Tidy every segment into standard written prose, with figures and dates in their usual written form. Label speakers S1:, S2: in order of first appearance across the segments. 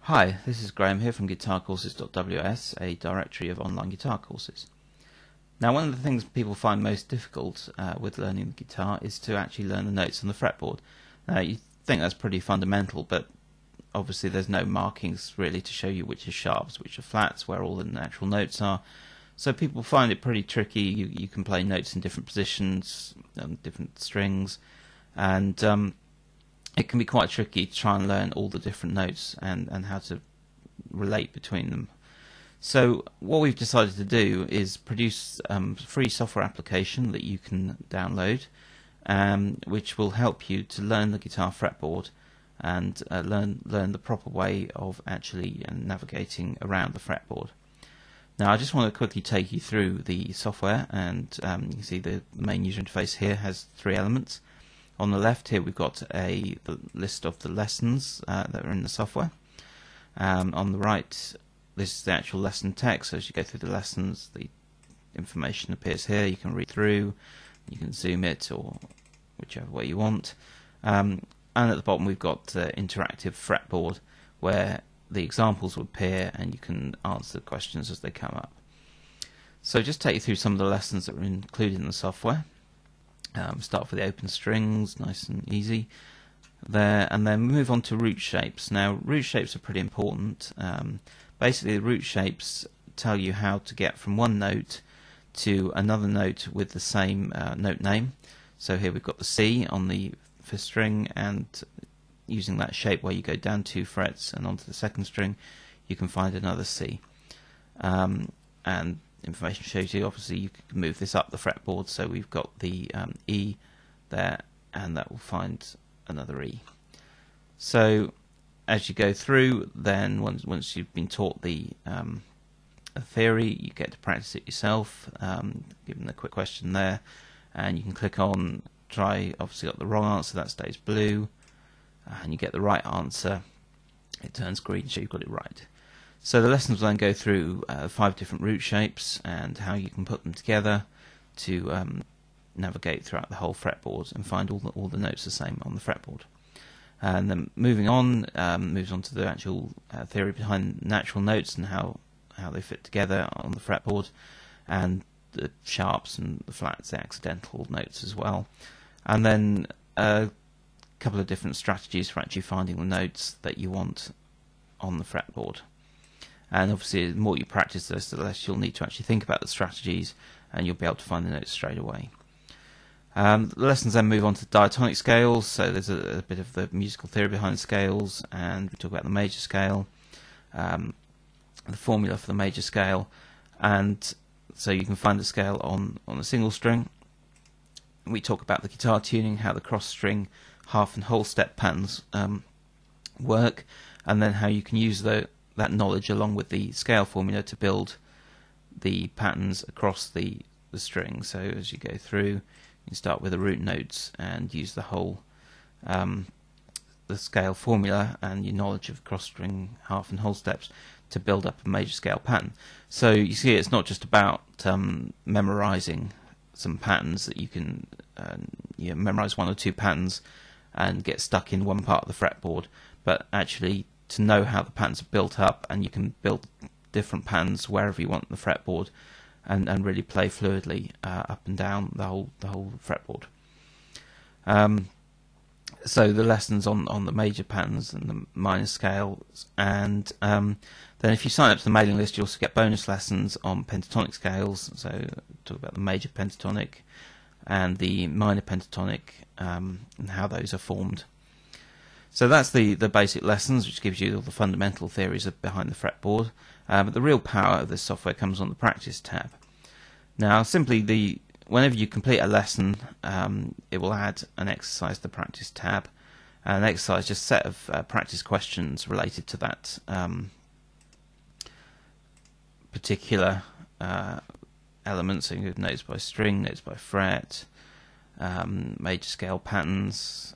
S1: Hi, this is Graham here from guitarcourses.ws, a directory of online guitar courses. Now, one of the things people find most difficult with learning the guitar is to actually learn the notes on the fretboard. Now, you think that's pretty fundamental, but obviously there's no markings really to show you which are sharps, which are flats, where all the natural notes are. So people find it pretty tricky. You can play notes in different positions, on different strings, and it can be quite tricky to try and learn all the different notes and how to relate between them. So what we've decided to do is produce a free software application that you can download, which will help you to learn the guitar fretboard and learn the proper way of actually navigating around the fretboard. Now I just want to quickly take you through the software, and you can see the main user interface here has three elements. On the left here we've got the list of the lessons that are in the software. On the right, this is the actual lesson text. So as you go through the lessons, the information appears here. You can read through, you can zoom it or whichever way you want. And at the bottom we've got the interactive fretboard where the examples will appear and you can answer the questions as they come up. So just take you through some of the lessons that are included in the software. Start with the open strings, nice and easy there, and then move on to root shapes. Now root shapes are pretty important. Basically the root shapes tell you how to get from one note to another note with the same note name. So here we've got the C on the fifth string, and using that shape where you go down 2 frets and onto the second string you can find another C. And information shows you obviously you can move this up the fretboard, so we've got the E there and that will find another E. So as you go through, then once you've been taught the theory, you get to practice it yourself, given the quick question there, and you can click on try. Obviously got the wrong answer, that stays blue, and you get the right answer, it turns green, so you've got it right. So the lessons will then go through 5 different root shapes and how you can put them together to navigate throughout the whole fretboard and find all the notes the same on the fretboard. And then moving on, moves on to the actual theory behind natural notes and how they fit together on the fretboard, and the sharps and the flats, the accidental notes as well. And then a couple of different strategies for actually finding the notes that you want on the fretboard. And obviously the more you practice this, the less you'll need to actually think about the strategies, and you'll be able to find the notes straight away. The lessons then move on to diatonic scales, so there's a bit of the musical theory behind scales, and we talk about the major scale, the formula for the major scale, and so you can find the scale on a single string. We talk about the guitar tuning, how the cross string, half and whole step patterns work, and then how you can use that knowledge along with the scale formula to build the patterns across the string. So as you go through, you can start with the root notes and use the whole the scale formula and your knowledge of cross string, half and whole steps to build up a major scale pattern. So you see, it's not just about memorizing some patterns that you can memorize 1 or 2 patterns and get stuck in one part of the fretboard, but actually to know how the patterns are built up, and you can build different patterns wherever you want on the fretboard and really play fluidly up and down the whole fretboard. So the lessons on the major patterns and the minor scales, and then if you sign up to the mailing list you also get bonus lessons on pentatonic scales, so talk about the major pentatonic and the minor pentatonic and how those are formed. So that's the basic lessons, which gives you all the fundamental theories behind the fretboard, but the real power of this software comes on the practice tab. Now simply whenever you complete a lesson, it will add an exercise to the practice tab, and an exercise just a set of practice questions related to that particular element. So you have notes by string, notes by fret, major scale patterns,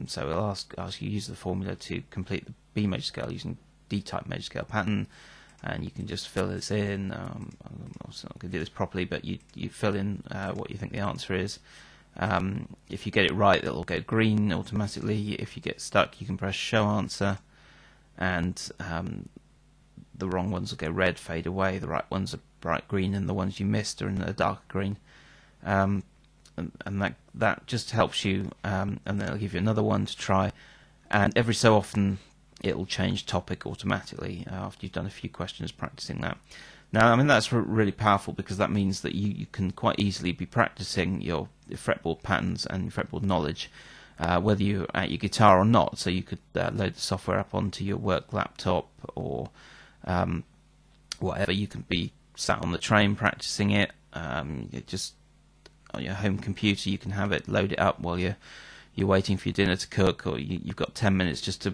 S1: so it'll ask you to use the formula to complete the B major scale using D-type major scale pattern, and you can just fill this in. I'm also not going to do this properly, but you fill in what you think the answer is. If you get it right, it'll go green automatically. If you get stuck, you can press show answer, and the wrong ones will go red, fade away. The right ones are bright green, and the ones you missed are in a darker green. And that just helps you, and then it'll give you another one to try. And every so often, it'll change topic automatically after you've done a few questions practicing that. Now, I mean, that's really powerful, because that means that you can quite easily be practicing your fretboard patterns and your fretboard knowledge, whether you're at your guitar or not. So you could load the software up onto your work laptop or whatever. You can be sat on the train practicing it. Just on your home computer, you can have it, load it up while you're waiting for your dinner to cook, or you've got 10 minutes just to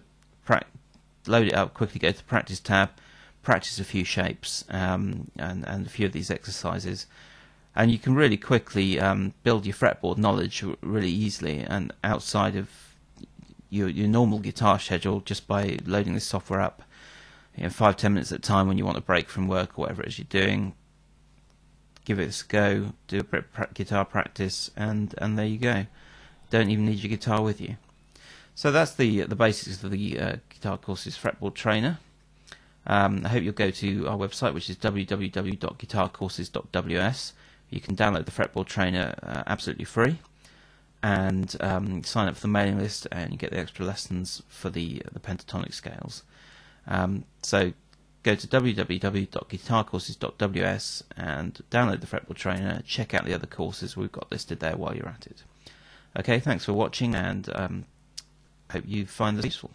S1: load it up, quickly go to the practice tab, practice a few shapes and a few of these exercises, and you can really quickly build your fretboard knowledge really easily and outside of your normal guitar schedule, just by loading this software up 5-10 minutes at a time when you want a break from work or whatever it is you're doing. Give it a go, do a bit of guitar practice, and there you go. Don't even need your guitar with you. So that's the basics of the Guitar Courses Fretboard Trainer. I hope you'll go to our website, which is www.guitarcourses.ws. You can download the Fretboard Trainer absolutely free, and sign up for the mailing list, and you get the extra lessons for the pentatonic scales. So go to www.guitarcourses.ws and download the Fretboard Trainer. Check out the other courses we've got listed there while you're at it. Okay, thanks for watching, and hope you find this useful.